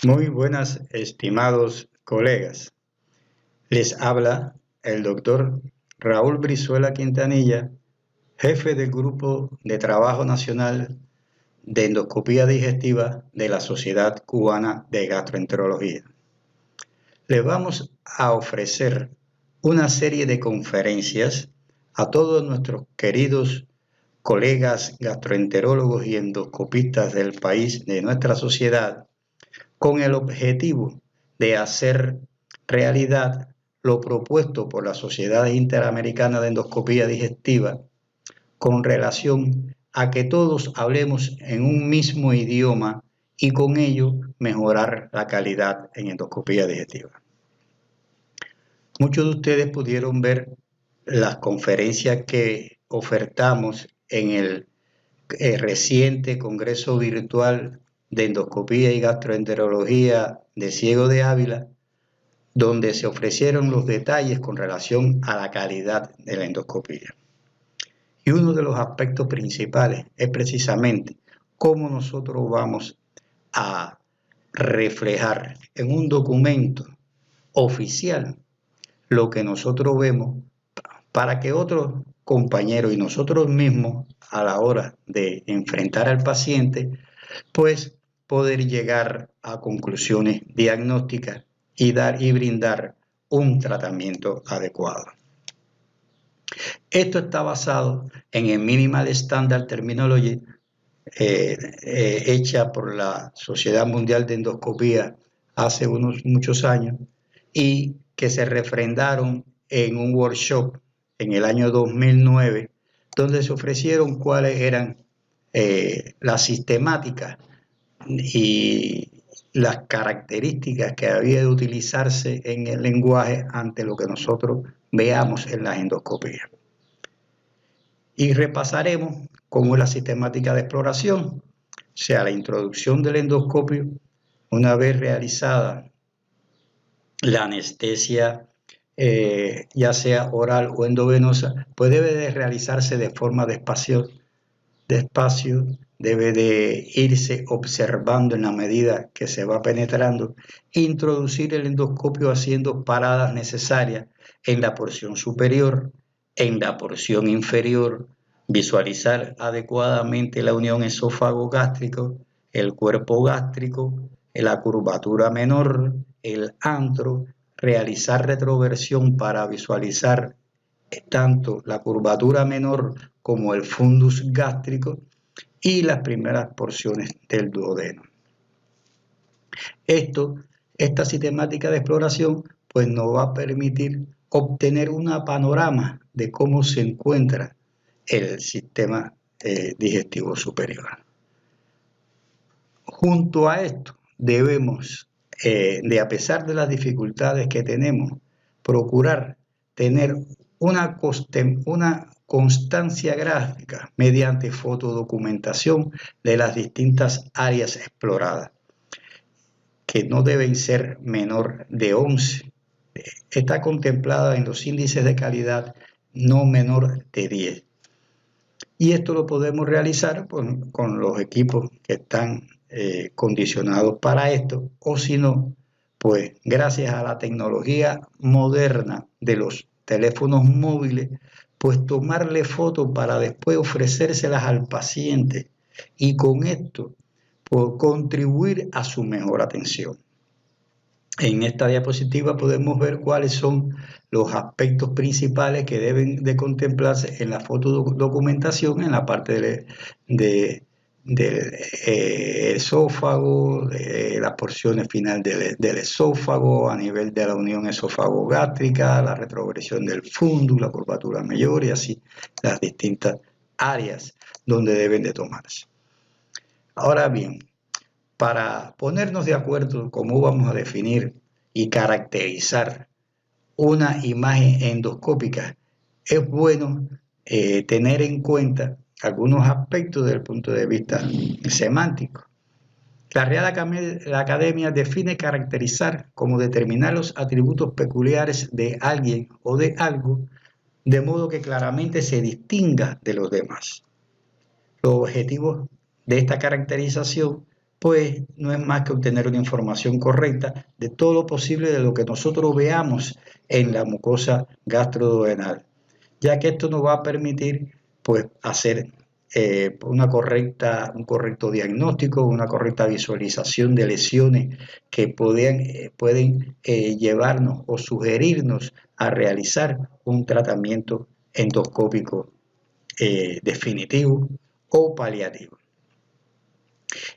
Muy buenas, estimados colegas. Les habla el doctor Raúl Brizuela Quintanilla, jefe del Grupo de Trabajo Nacional de Endoscopía Digestiva de la Sociedad Cubana de Gastroenterología. Les vamos a ofrecer una serie de conferencias a todos nuestros queridos colegas gastroenterólogos y endoscopistas del país, de nuestra sociedad, con el objetivo de hacer realidad lo propuesto por la Sociedad Interamericana de Endoscopía Digestiva con relación a que todos hablemos en un mismo idioma y con ello mejorar la calidad en endoscopía digestiva. Muchos de ustedes pudieron ver las conferencias que ofertamos en el reciente Congreso Virtual de Endoscopía y Gastroenterología de Ciego de Ávila, donde se ofrecieron los detalles con relación a la calidad de la endoscopía. Y uno de los aspectos principales es precisamente cómo nosotros vamos a reflejar en un documento oficial lo que nosotros vemos para que otros compañeros y nosotros mismos a la hora de enfrentar al paciente, pues poder llegar a conclusiones diagnósticas y brindar un tratamiento adecuado. Esto está basado en el Minimal Standard Terminology hecha por la Sociedad Mundial de Endoscopía hace muchos años y que se refrendaron en un workshop en el año 2009, donde se ofrecieron cuáles eran las sistemáticas y las características que había de utilizarse en el lenguaje ante lo que nosotros veamos en las endoscopías. Y repasaremos cómo es la sistemática de exploración, o sea, la introducción del endoscopio, una vez realizada la anestesia, ya sea oral o endovenosa, pues debe de realizarse de forma despacio, debe de irse observando en la medida que se va penetrando, introducir el endoscopio haciendo paradas necesarias en la porción superior, en la porción inferior, visualizar adecuadamente la unión esófago-gástrico, el cuerpo gástrico, la curvatura menor, el antro, realizar retroversión para visualizar tanto la curvatura menor como el fundus gástrico y las primeras porciones del duodeno. Esta sistemática de exploración pues nos va a permitir obtener una panorama de cómo se encuentra el sistema digestivo superior. Junto a esto debemos, a pesar de las dificultades que tenemos, procurar tener una constancia gráfica mediante fotodocumentación de las distintas áreas exploradas, que no deben ser menor de 11. Está contemplada en los índices de calidad no menor de 10. Y esto lo podemos realizar con los equipos que están condicionados para esto, o si no, pues gracias a la tecnología moderna de los teléfonos móviles, pues tomarle fotos para después ofrecérselas al paciente y con esto pues, contribuir a su mejor atención. En esta diapositiva podemos ver cuáles son los aspectos principales que deben de contemplarse en la fotodocumentación en la parte del esófago, de las porciones final del esófago, a nivel de la unión esófago-gástrica, la retroversión del fundus, la curvatura mayor y así las distintas áreas donde deben de tomarse. Ahora bien, para ponernos de acuerdo cómo vamos a definir y caracterizar una imagen endoscópica, es bueno tener en cuenta algunos aspectos desde el punto de vista semántico. La Real Academia define caracterizar como determinar los atributos peculiares de alguien o de algo, de modo que claramente se distinga de los demás. Los objetivos de esta caracterización pues no es más que obtener una información correcta de todo lo posible de lo que nosotros veamos en la mucosa gastroduodenal, ya que esto nos va a permitir pues hacer un correcto diagnóstico, una correcta visualización de lesiones que pueden llevarnos o sugerirnos a realizar un tratamiento endoscópico definitivo o paliativo.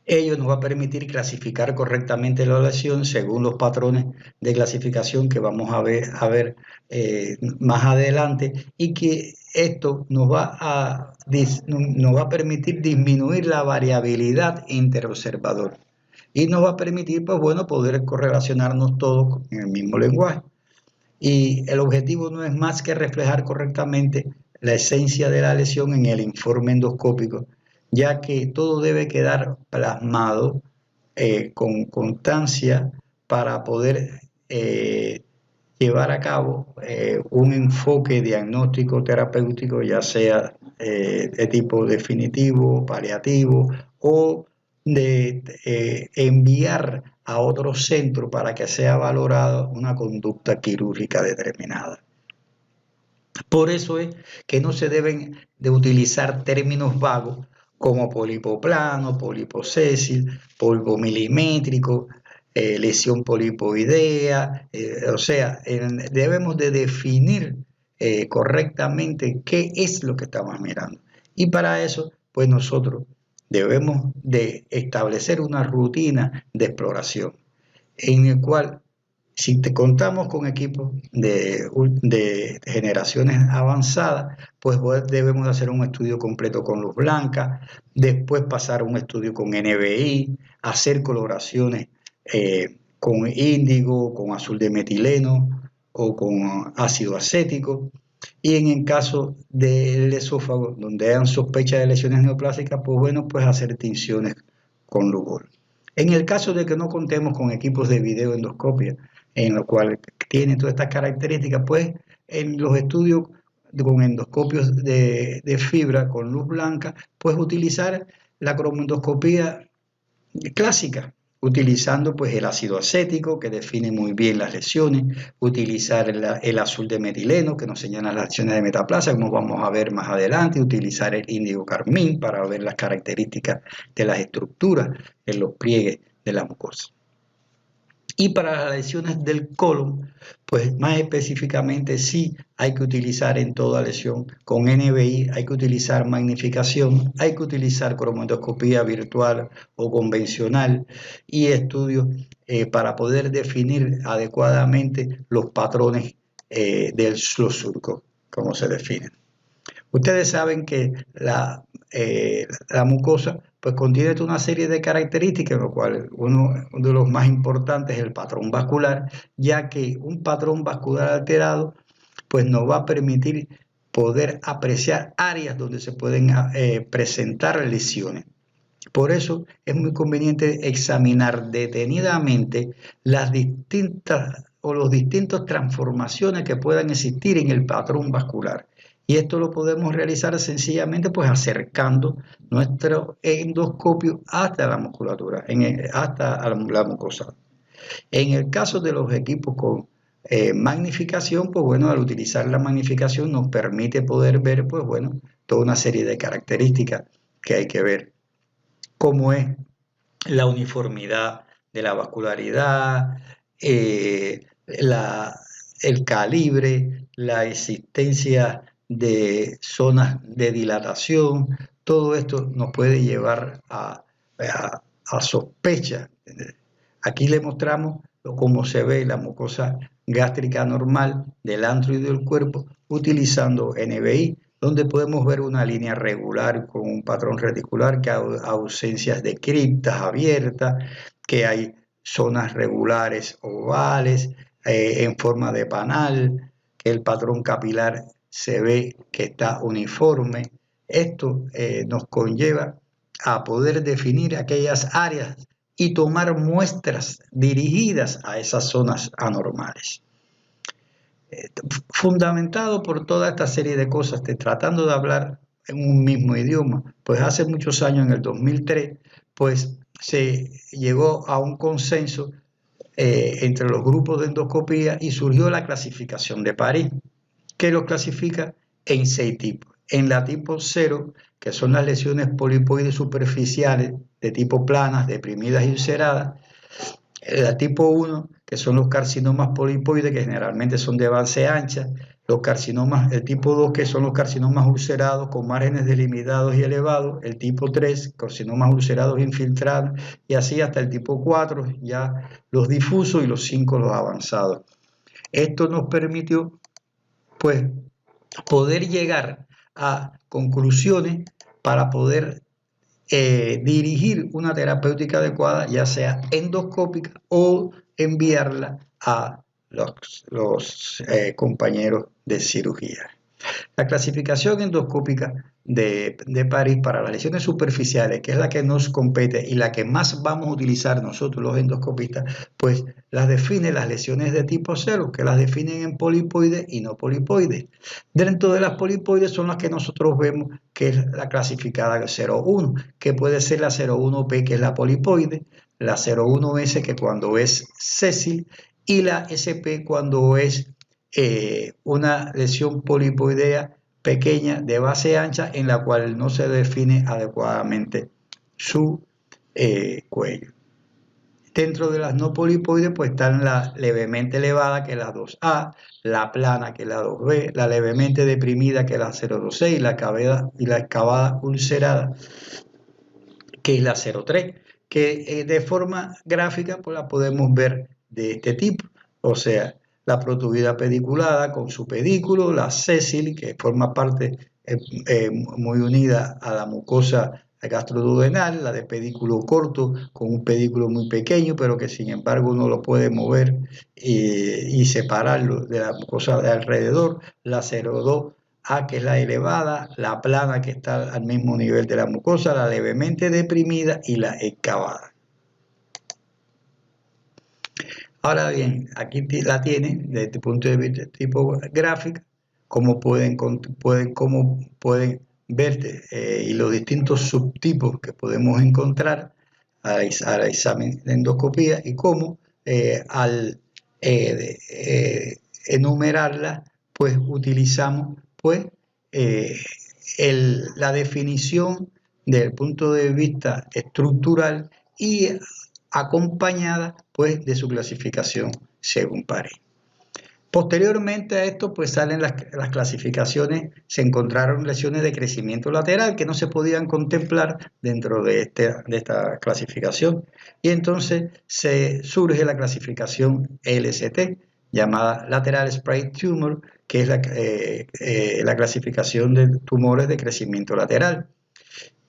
Ello nos va a permitir clasificar correctamente la lesión según los patrones de clasificación que vamos a ver más adelante, y que esto nos va a permitir disminuir la variabilidad interobservador y nos va a permitir, pues bueno, poder correlacionarnos todos en el mismo lenguaje. Y el objetivo no es más que reflejar correctamente la esencia de la lesión en el informe endoscópico, ya que todo debe quedar plasmado con constancia para poder llevar a cabo un enfoque diagnóstico terapéutico, ya sea de tipo definitivo, paliativo, o de enviar a otro centro para que sea valorada una conducta quirúrgica determinada. Por eso es que no se deben de utilizar términos vagos como pólipo plano, pólipo sésil, polvo milimétrico, lesión polipoidea, o sea, debemos de definir correctamente qué es lo que estamos mirando. Y para eso, pues nosotros debemos de establecer una rutina de exploración en el cual, si te contamos con equipos de generaciones avanzadas, pues debemos hacer un estudio completo con luz blanca, después pasar a un estudio con NBI, hacer coloraciones con índigo, con azul de metileno o con ácido acético. Y en el caso del esófago, donde hayan sospecha de lesiones neoplásicas, pues bueno, pues hacer tinciones con Lugol. En el caso de que no contemos con equipos de videoendoscopia, en lo cual tienen todas estas características, pues en los estudios con endoscopios de fibra con luz blanca, pues utilizar la cromoendoscopía clásica, utilizando pues el ácido acético, que define muy bien las lesiones, utilizar el azul de metileno, que nos señala las lesiones de metaplasia, como vamos a ver más adelante, utilizar el índigo carmín para ver las características de las estructuras en los pliegues de la mucosa. Y para las lesiones del colon, pues más específicamente sí hay que utilizar en toda lesión con NBI, hay que utilizar magnificación, hay que utilizar cromoendoscopía virtual o convencional y estudios para poder definir adecuadamente los patrones de los surcos, como se definen. Ustedes saben que la mucosa pues contiene toda una serie de características, en lo cual uno de los más importantes es el patrón vascular, ya que un patrón vascular alterado pues nos va a permitir poder apreciar áreas donde se pueden presentar lesiones. Por eso es muy conveniente examinar detenidamente las distintas o los distintos transformaciones que puedan existir en el patrón vascular. Y esto lo podemos realizar sencillamente pues acercando nuestro endoscopio hasta la musculatura, hasta la mucosa. En el caso de los equipos con magnificación, pues bueno, al utilizar la magnificación nos permite poder ver, pues bueno, toda una serie de características que hay que ver, como es la uniformidad de la vascularidad, el calibre, la existencia de zonas de dilatación. Todo esto nos puede llevar a sospecha. Aquí le mostramos cómo se ve la mucosa gástrica normal del antro y del cuerpo utilizando NBI, donde podemos ver una línea regular con un patrón reticular, que hay ausencias de criptas abiertas, que hay zonas regulares ovales en forma de panal, que el patrón capilar se ve que está uniforme. Esto nos conlleva a poder definir aquellas áreas y tomar muestras dirigidas a esas zonas anormales. Fundamentado por toda esta serie de cosas, tratando de hablar en un mismo idioma, pues hace muchos años, en el 2003, pues se llegó a un consenso entre los grupos de endoscopía y surgió la clasificación de París, que los clasifica en 6 tipos. En la tipo 0, que son las lesiones polipoides superficiales de tipo planas, deprimidas y ulceradas. La tipo 1, que son los carcinomas polipoides, que generalmente son de base ancha. Los carcinomas, el tipo 2, que son los carcinomas ulcerados con márgenes delimitados y elevados. El tipo 3, carcinomas ulcerados infiltrados, y así hasta el tipo 4, ya los difusos, y los 5, los avanzados. Esto nos permitió, pues, poder llegar a conclusiones para poder dirigir una terapéutica adecuada, ya sea endoscópica o enviarla a los compañeros de cirugía. La clasificación endoscópica de París para las lesiones superficiales, que es la que nos compete y la que más vamos a utilizar nosotros los endoscopistas, pues las define las lesiones de tipo 0, que las definen en polipoides y no polipoides. Dentro de las polipoides son las que nosotros vemos, que es la clasificada 0,1, que puede ser la 0,1P, que es la polipoide, la 0,1S, que cuando es sésil, y la SP cuando es una lesión polipoidea pequeña de base ancha en la cual no se define adecuadamente su cuello. Dentro de las no polipoides pues están la levemente elevada, que es la 2A, la plana, que es la 2B, la levemente deprimida, que es la 0,26, y la excavada ulcerada, que es la 0,3, que de forma gráfica pues la podemos ver de este tipo, o sea, la protubida pediculada con su pedículo, la sésil, que forma parte muy unida a la mucosa gastroduodenal, la de pedículo corto con un pedículo muy pequeño, pero que sin embargo uno lo puede mover y separarlo de la mucosa de alrededor, la 0,2A, que es la elevada, la plana, que está al mismo nivel de la mucosa, la levemente deprimida y la excavada. Ahora bien, aquí la tienen desde el punto de vista tipo gráfico, cómo pueden ver y los distintos subtipos que podemos encontrar al examen de endoscopía, y cómo al enumerarla, pues utilizamos pues la definición desde el punto de vista estructural y acompañada pues de su clasificación según París. Posteriormente a esto pues salen las clasificaciones. Se encontraron lesiones de crecimiento lateral que no se podían contemplar dentro de esta clasificación, y entonces surge la clasificación LST, llamada Lateral Spread Tumor, que es la clasificación de tumores de crecimiento lateral,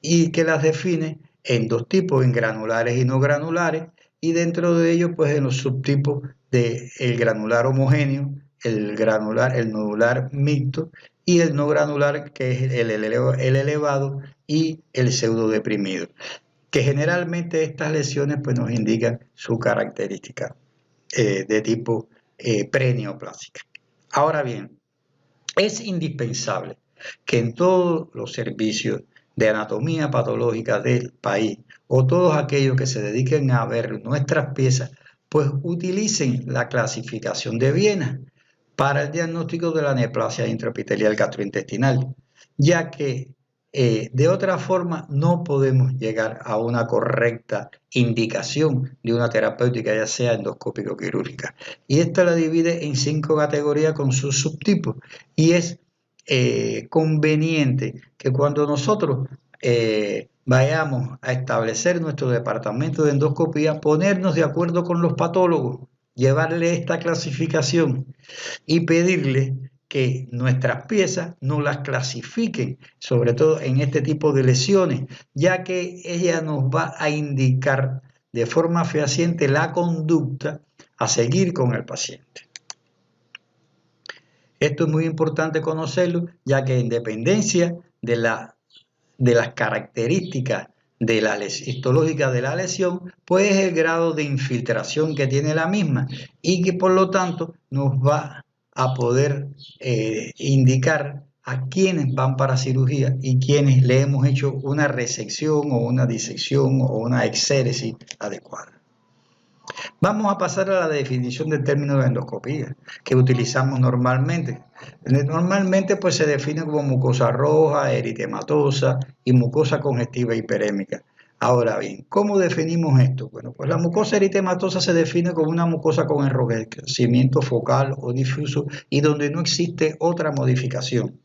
y que las define en 2 tipos, en granulares y no granulares, y dentro de ellos pues en los subtipos de el granular homogéneo, el nodular mixto, y el no granular, que es el elevado y el pseudo deprimido, que generalmente estas lesiones pues nos indican su característica de tipo preneoplásica. Ahora bien, es indispensable que en todos los servicios de anatomía patológica del país, o todos aquellos que se dediquen a ver nuestras piezas, pues utilicen la clasificación de Viena para el diagnóstico de la neoplasia intraepitelial gastrointestinal, ya que de otra forma no podemos llegar a una correcta indicación de una terapéutica, ya sea endoscópica o quirúrgica. Y esta la divide en 5 categorías con sus subtipos, y es conveniente que cuando nosotros vayamos a establecer nuestro departamento de endoscopía, ponernos de acuerdo con los patólogos, llevarle esta clasificación y pedirle que nuestras piezas nos las clasifiquen, sobre todo en este tipo de lesiones, ya que ella nos va a indicar de forma fehaciente la conducta a seguir con el paciente. Esto es muy importante conocerlo, ya que en dependencia de las características de la histológica de la lesión, pues es el grado de infiltración que tiene la misma, y que por lo tanto nos va a poder indicar a quienes van para cirugía y quienes le hemos hecho una resección o una disección o una exéresis adecuada. Vamos a pasar a la definición del término de endoscopía que utilizamos normalmente. Normalmente pues se define como mucosa roja, eritematosa y mucosa congestiva hiperémica. Ahora bien, ¿cómo definimos esto? Bueno, pues la mucosa eritematosa se define como una mucosa con enrojecimiento focal o difuso y donde no existe otra modificación,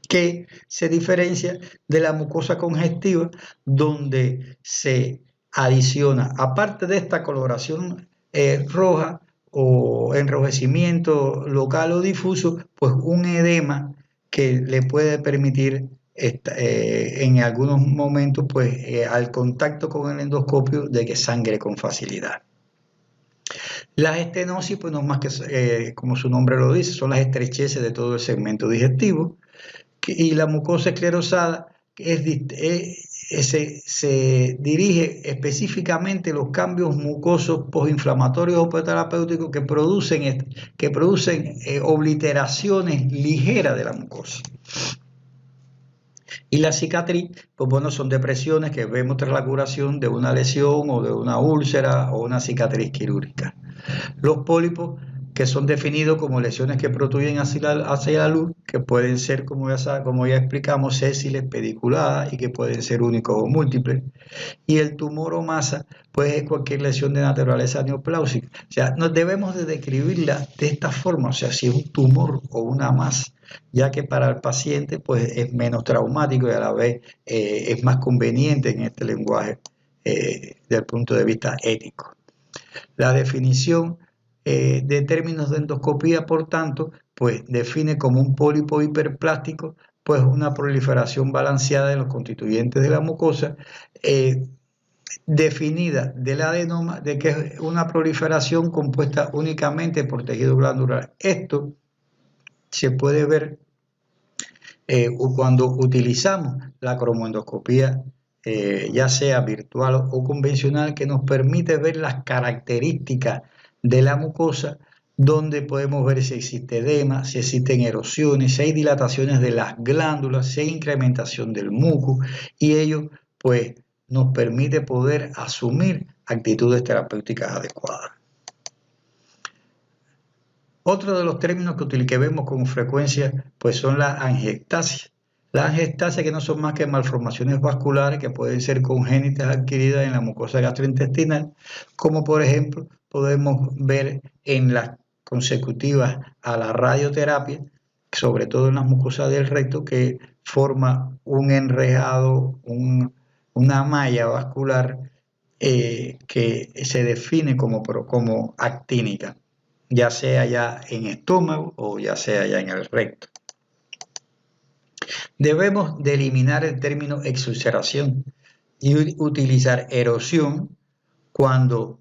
que se diferencia de la mucosa congestiva, donde se adiciona, aparte de esta coloración roja o enrojecimiento local o difuso, pues un edema que le puede permitir en algunos momentos, pues al contacto con el endoscopio, de que sangre con facilidad. Las estenosis, pues no más que, como su nombre lo dice, son las estrecheces de todo el segmento digestivo, y la mucosa esclerosada se dirige específicamente a los cambios mucosos postinflamatorios o terapéuticos que producen obliteraciones ligeras de la mucosa. Y la cicatriz, pues bueno, son depresiones que vemos tras la curación de una lesión o de una úlcera o una cicatriz quirúrgica. Los pólipos, que son definidos como lesiones que protruyen hacia la luz, que pueden ser, como ya explicamos, sésiles, pediculadas y que pueden ser únicos o múltiples. Y el tumor o masa, pues es cualquier lesión de naturaleza neopláusica. O sea, nos debemos de describirla de esta forma, o sea, si es un tumor o una masa, ya que para el paciente pues es menos traumático y a la vez es más conveniente en este lenguaje desde el punto de vista ético. La definición de términos de endoscopía, por tanto, pues define como un pólipo hiperplástico, pues una proliferación balanceada de los constituyentes de la mucosa, definida del adenoma, de que es una proliferación compuesta únicamente por tejido glandular. Esto se puede ver cuando utilizamos la cromoendoscopía, ya sea virtual o convencional, que nos permite ver las características de la mucosa, donde podemos ver si existe edema, si existen erosiones, si hay dilataciones de las glándulas, si hay incrementación del muco, y ello pues nos permite poder asumir actitudes terapéuticas adecuadas. Otro de los términos que vemos con frecuencia pues son las angiectasias. Las angiectasias, que no son más que malformaciones vasculares que pueden ser congénitas adquiridas en la mucosa gastrointestinal, como por ejemplo podemos ver en las consecutivas a la radioterapia, sobre todo en las mucosas del recto, que forma un enrejado, una malla vascular que se define como actínica, ya sea ya en estómago o ya sea ya en el recto. Debemos de eliminar el término exulceración y utilizar erosión cuando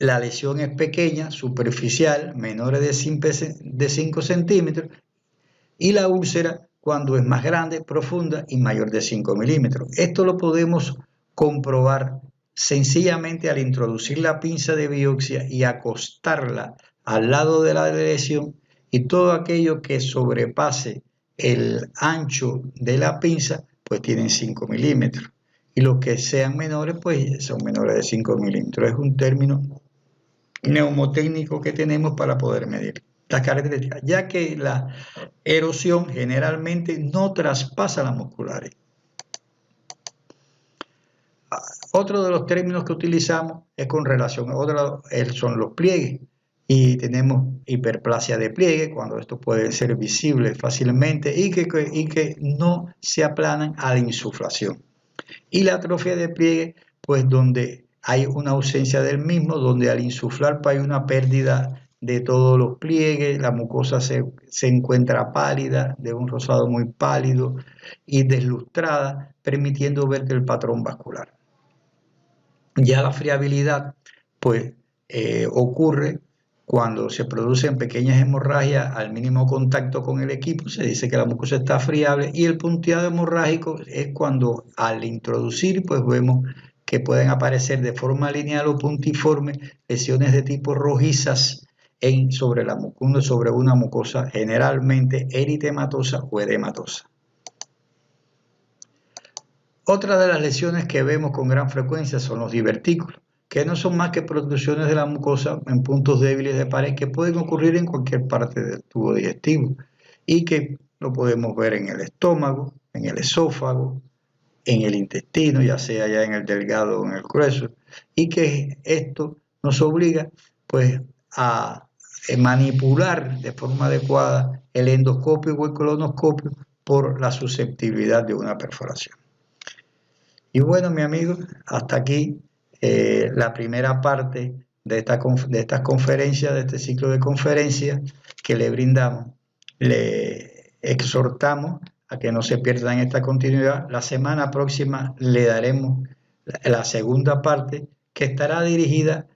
la lesión es pequeña, superficial, menor de 5 centímetros, y la úlcera cuando es más grande, profunda y mayor de 5 milímetros. Esto lo podemos comprobar sencillamente al introducir la pinza de biopsia y acostarla al lado de la lesión, y todo aquello que sobrepase el ancho de la pinza pues tienen 5 milímetros, y los que sean menores pues son menores de 5 milímetros. Es un término neumotécnico que tenemos para poder medir las características, ya que la erosión generalmente no traspasa las musculares. Otro de los términos que utilizamos es con relación a son los pliegues, y tenemos hiperplasia de pliegue, cuando esto puede ser visible fácilmente y que no se aplanan a la insuflación. Y la atrofia de pliegue, pues donde hay una ausencia del mismo, donde al insuflar pues hay una pérdida de todos los pliegues, la mucosa se encuentra pálida, de un rosado muy pálido y deslustrada, permitiendo ver el patrón vascular. Ya la friabilidad pues ocurre cuando se producen pequeñas hemorragias al mínimo contacto con el equipo. Se dice que la mucosa está friable, y el punteado hemorrágico es cuando al introducir pues vemos que pueden aparecer de forma lineal o puntiforme lesiones de tipo rojizas sobre una mucosa generalmente eritematosa o edematosa. Otra de las lesiones que vemos con gran frecuencia son los divertículos, que no son más que protrusiones de la mucosa en puntos débiles de pared que pueden ocurrir en cualquier parte del tubo digestivo y que lo podemos ver en el estómago, en el esófago, en el intestino, ya sea ya en el delgado o en el grueso, y que esto nos obliga pues a manipular de forma adecuada el endoscopio o el colonoscopio por la susceptibilidad de una perforación. Y bueno, mi amigo, hasta aquí la primera parte de estas conferencias, de este ciclo de conferencias que le brindamos. Le exhortamos a que no se pierdan esta continuidad. La semana próxima le daremos la segunda parte, que estará dirigida